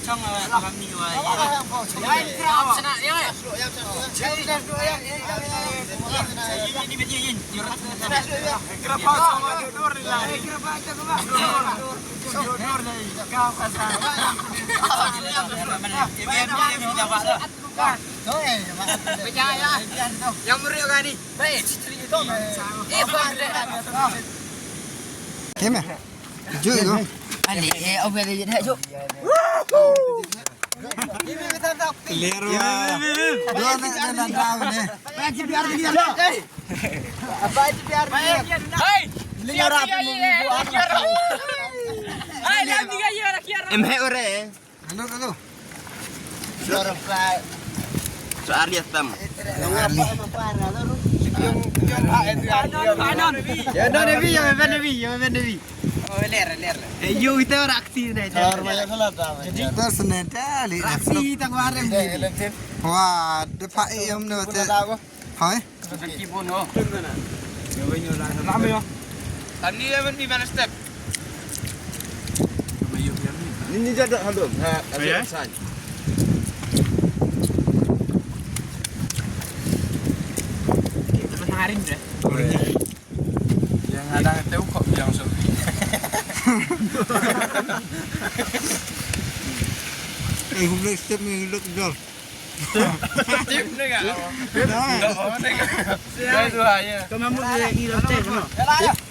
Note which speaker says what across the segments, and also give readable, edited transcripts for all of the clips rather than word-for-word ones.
Speaker 1: chong kami wah. Yang meriah kan ni? Baik, ciri itu.
Speaker 2: Em à? Chưa rồi.
Speaker 3: Anh đi ông về thì thế chú.
Speaker 2: Clear rồi. Dua nak tahu ni.
Speaker 3: Anh chỉ biar dia. Apa itu biar dia?
Speaker 1: Hei,
Speaker 3: Lihat apa
Speaker 1: Hei, lihat tiga ya rakyat.
Speaker 3: Em hai orang.
Speaker 2: Halo.
Speaker 3: Suara fly. Suara dia tam.
Speaker 1: Ya dah Nabi. Oh ler. Yo itu reaksi dah.
Speaker 2: Terus nanti li.
Speaker 1: Reaksi tangwaran.
Speaker 2: Wah, depan em ni macam. Hai.
Speaker 1: Kipun oh. Ramai yo. Tadi dia ni mana step?
Speaker 4: Ini jadi handuk. Ada sign.
Speaker 1: Haring dah.
Speaker 4: Yang ada tahu kok yang sepi.
Speaker 2: Aku boleh step ni look jol.
Speaker 4: Tip ni kan?
Speaker 2: Dah.
Speaker 4: Oh ni kan. Saya tu aja.
Speaker 1: Kamu mau dia ilo teh no.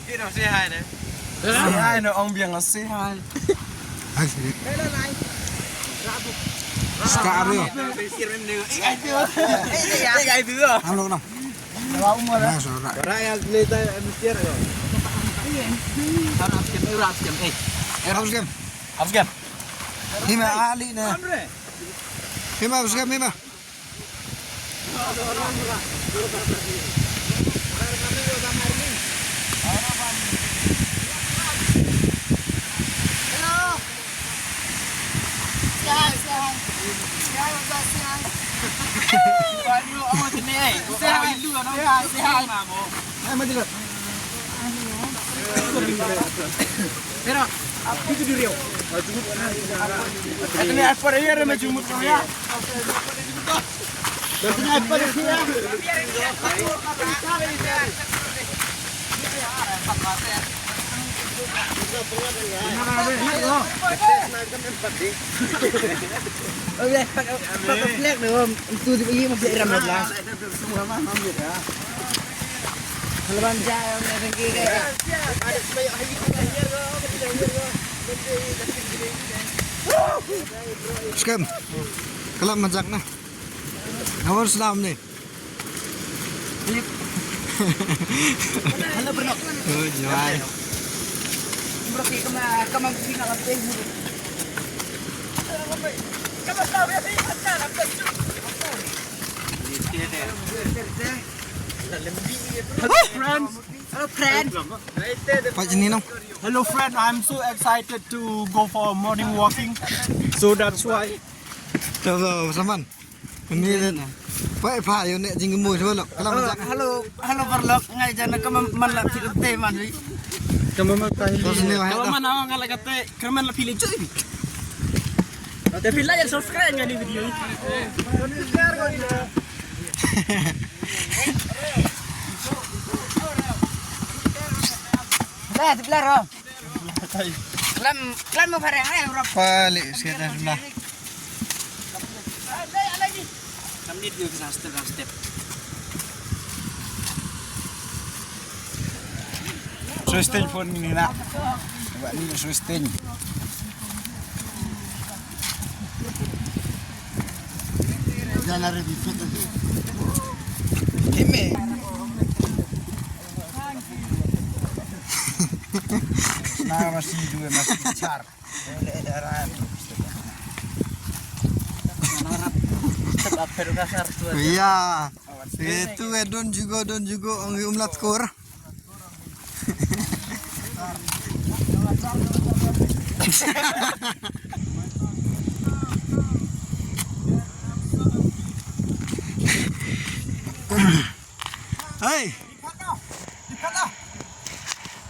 Speaker 4: Ini say hi ni. Say hi no orang biang say hi.
Speaker 2: Sekarang. Halo no. Nah, suara.
Speaker 4: Rakyat leta Mesir.
Speaker 2: Harus game.
Speaker 4: Afgan.
Speaker 2: Hima Ali ni. Hima harus game hima.
Speaker 1: Ini apa dia ramai jumut kau ya? Ini apa dia? Oke, pakai flag dong. Itu ini masih ramai lah. Halaman jaya ni kayak.
Speaker 2: Scam. Kalau macam na. Awal Islam ni.
Speaker 1: Halo bernok.
Speaker 2: Oh, jai.
Speaker 1: Berarti kemang pinang apa ini? Kamu tahu ya sih? Ada apa itu? Hello friend.
Speaker 2: Macam ni no.
Speaker 1: Hello friend, I'm so excited to go for morning walking. So that's why.
Speaker 2: Tahu saman. Ini Pak Pak yo nek jing mu sebab kalau macam.
Speaker 1: Halo berlok ngai jana kamu mana pilih teh mana?
Speaker 4: Kamu mau tanya.
Speaker 2: Terus ni wahai
Speaker 1: Kamu
Speaker 2: dah.
Speaker 1: mana orang kalau kata kamu mana pilih cuy? Tapi lah yang subscribe nggak di video ini. Lah, sebelah roh. Klan mau bareng aja roh.
Speaker 2: Balik sekitar sebelah.
Speaker 1: Kami dia bisa step.
Speaker 4: Sustain pun ni nak. Buat ni sustain.
Speaker 2: Jangan lebih fit.
Speaker 4: Ini. Nah masih dua masih car.
Speaker 2: Iya. Itu don juga orang umlat skor. Hey.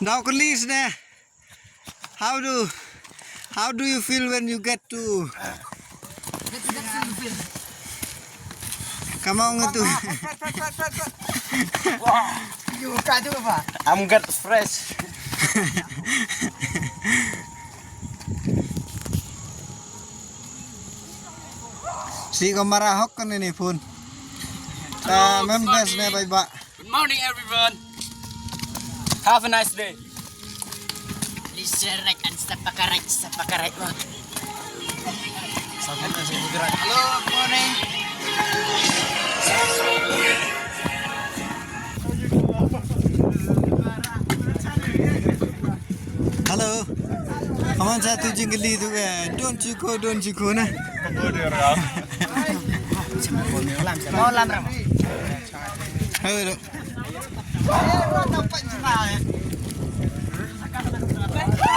Speaker 2: Now kelis ne. How do you feel when you get to? Kamu ngetu.
Speaker 3: I'm get fresh.
Speaker 2: Si kamarahok kan ini pun. Members na bye-bye.
Speaker 1: Good morning everyone. Have a nice day.
Speaker 3: Please share, like, and sapakaray. Halo, good morning.
Speaker 2: Halo. Kamu satu jengkeli tu kan. Don't you go na.
Speaker 3: Mau lam ram.
Speaker 2: Ayo.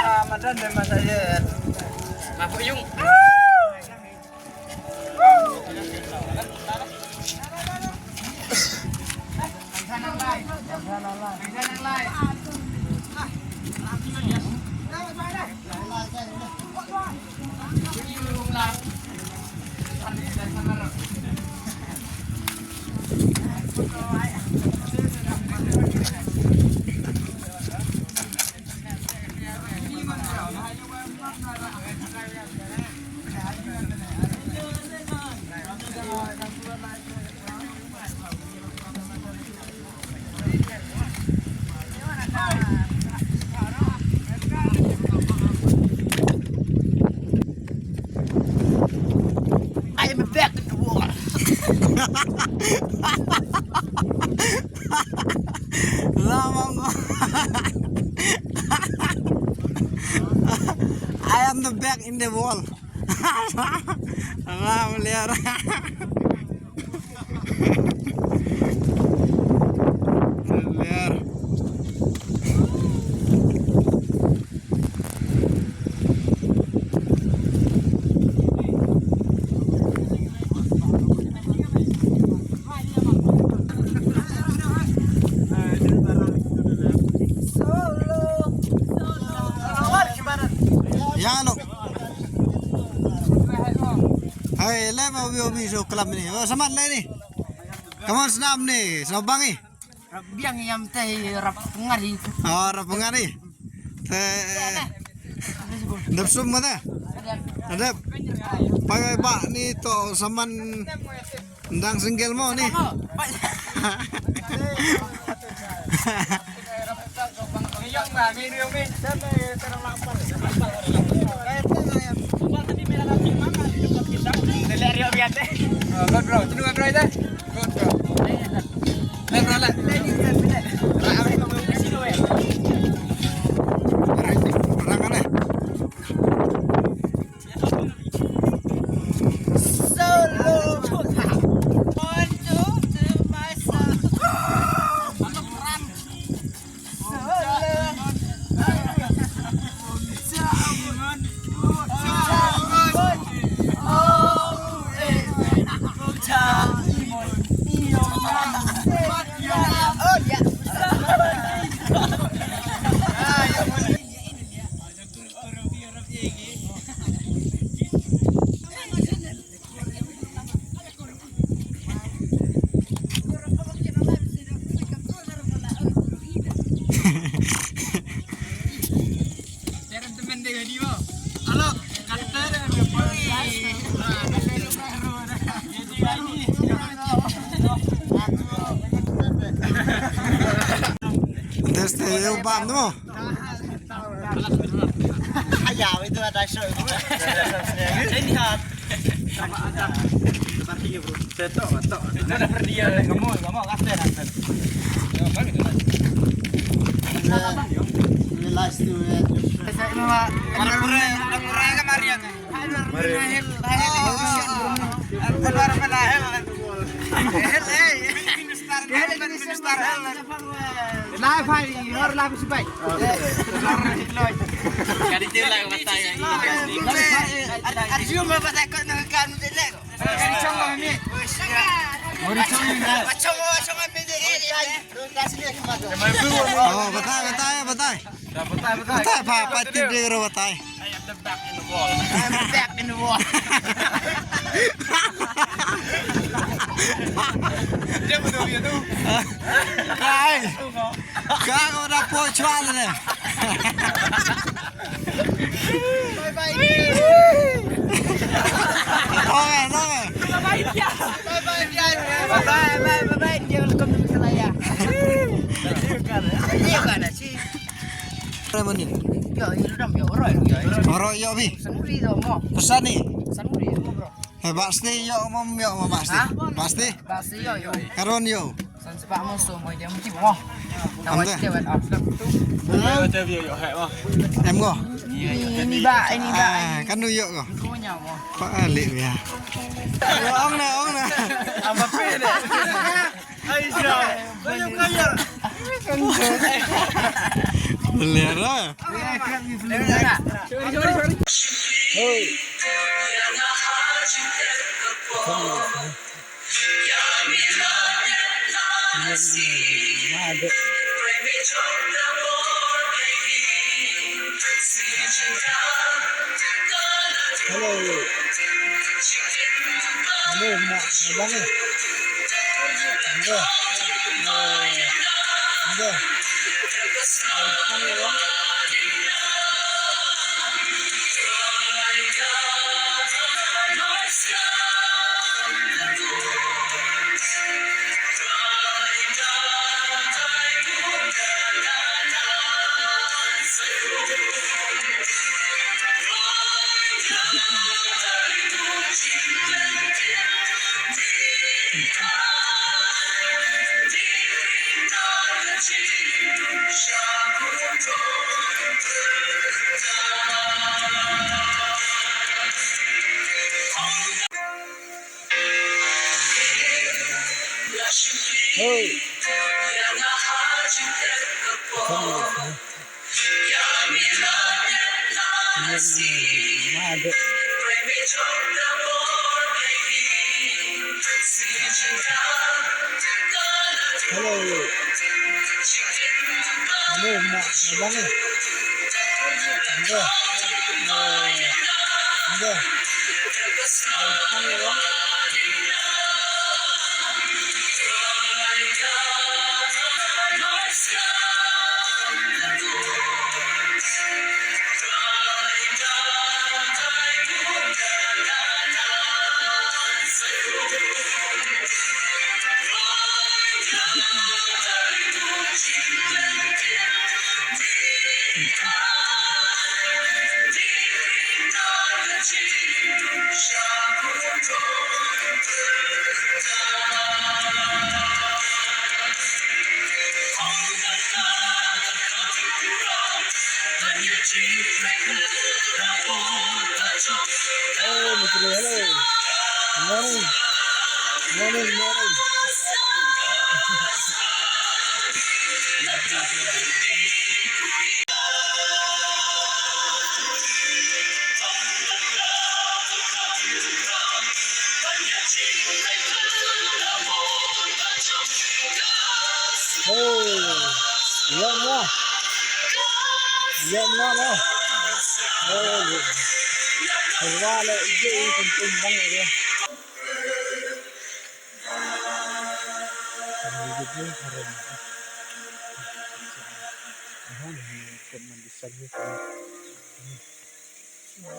Speaker 3: Ramadan dan masaya.
Speaker 1: Mabuk yung.
Speaker 3: I am back in the war.
Speaker 2: Lamang. I am the back in the wall. Lam liar. Liar. Ya lo. Hey, level we so club ni. Oh, samat le ni. Come on snap ni. Snobang ni.
Speaker 3: Biang yang teh rap ngari.
Speaker 2: Oh, rapungan ni. Dap sum mana? Ada. Pakai bak ni to saman ndang singgel mo ni. Perangan ni. Terus tu bam tu.
Speaker 3: Ayah itu ada show. Ini hat. Last tu. Saya mah orang kemari aku. Lah bhai और ला कुछ भाई
Speaker 1: Garing din lang matay.
Speaker 3: Arjun में पता है कौन काम दे ले चंग में मोरी चंग में चंग में दे रोज ले के मत
Speaker 2: Oh, बताए. बताए. Pati dia kira बताए.
Speaker 4: the back in the wall.
Speaker 3: I'm back in the wall.
Speaker 4: Dia betul dia tu.
Speaker 2: Kai. Kai kau dah po chuan rồi.
Speaker 3: Bye bye.
Speaker 2: Thôi thôi.
Speaker 3: Bye bye dia. Bye bye dia. Bye bye bye bye bye dia welcome to Malaysia. Dia kan sih.
Speaker 2: Rồi mình nhìn.
Speaker 3: Yo, itu dah yo roy yo.
Speaker 2: Oro yo bi.
Speaker 3: Sanuri do mo.
Speaker 2: Pesan nih.
Speaker 3: Sanuri mo bro.
Speaker 2: Pasti yo mo pasti. Pasti.
Speaker 3: Basi yo yo.
Speaker 2: Karon yo.
Speaker 3: San sepak mo so mo dia mesti mo. Nama
Speaker 2: Anda.
Speaker 3: dia buat after tu.
Speaker 4: Macam dia yo hai mah.
Speaker 2: Em go.
Speaker 3: Ini ba.
Speaker 2: Kan nu yo go.
Speaker 3: Punya mo.
Speaker 2: Pak alik ya. Ông nè.
Speaker 4: Apa pe ni? Aisyah. Banyak.
Speaker 2: Beler rồi.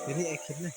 Speaker 2: Jadi akhirnya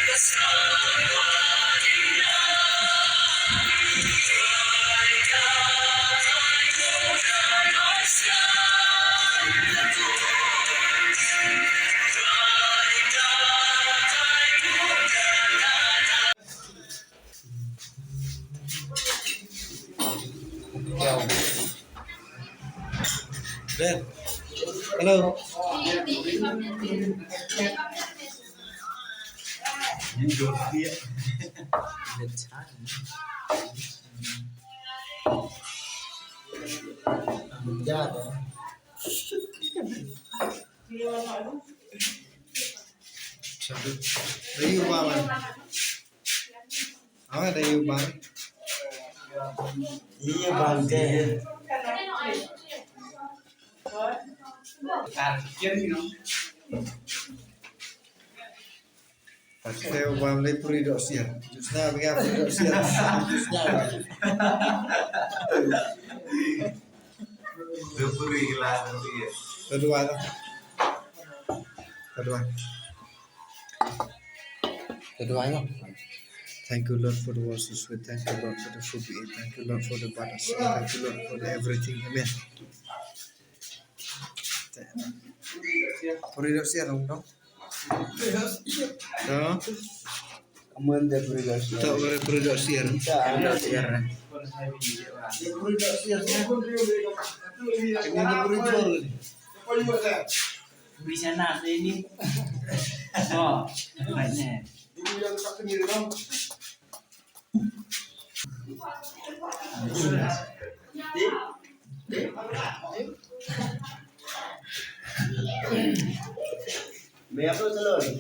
Speaker 5: The sun
Speaker 2: Ben. Halo. Dari Ubang. Apa dari Ubang?
Speaker 3: Iya bangke.
Speaker 2: Pakai Ubang dari Puri Dosia. Justru pakai Puri Dosia. Kedua tuh. Kedua. Thank you Lord for the words we sweet. Thank you Lord for the food we eat. Thank you Lord for the butter. Thank you Lord for the everything. Amen. Puri Dosia dong. No.
Speaker 3: Aman deh beri gas.
Speaker 2: Tak boleh Puri Dosia.
Speaker 3: Ada siaran.
Speaker 2: Puri Dosia. Ini Puri Dosia.
Speaker 1: Bisa nak ini. Oh, banyak.
Speaker 3: Biar tu telur.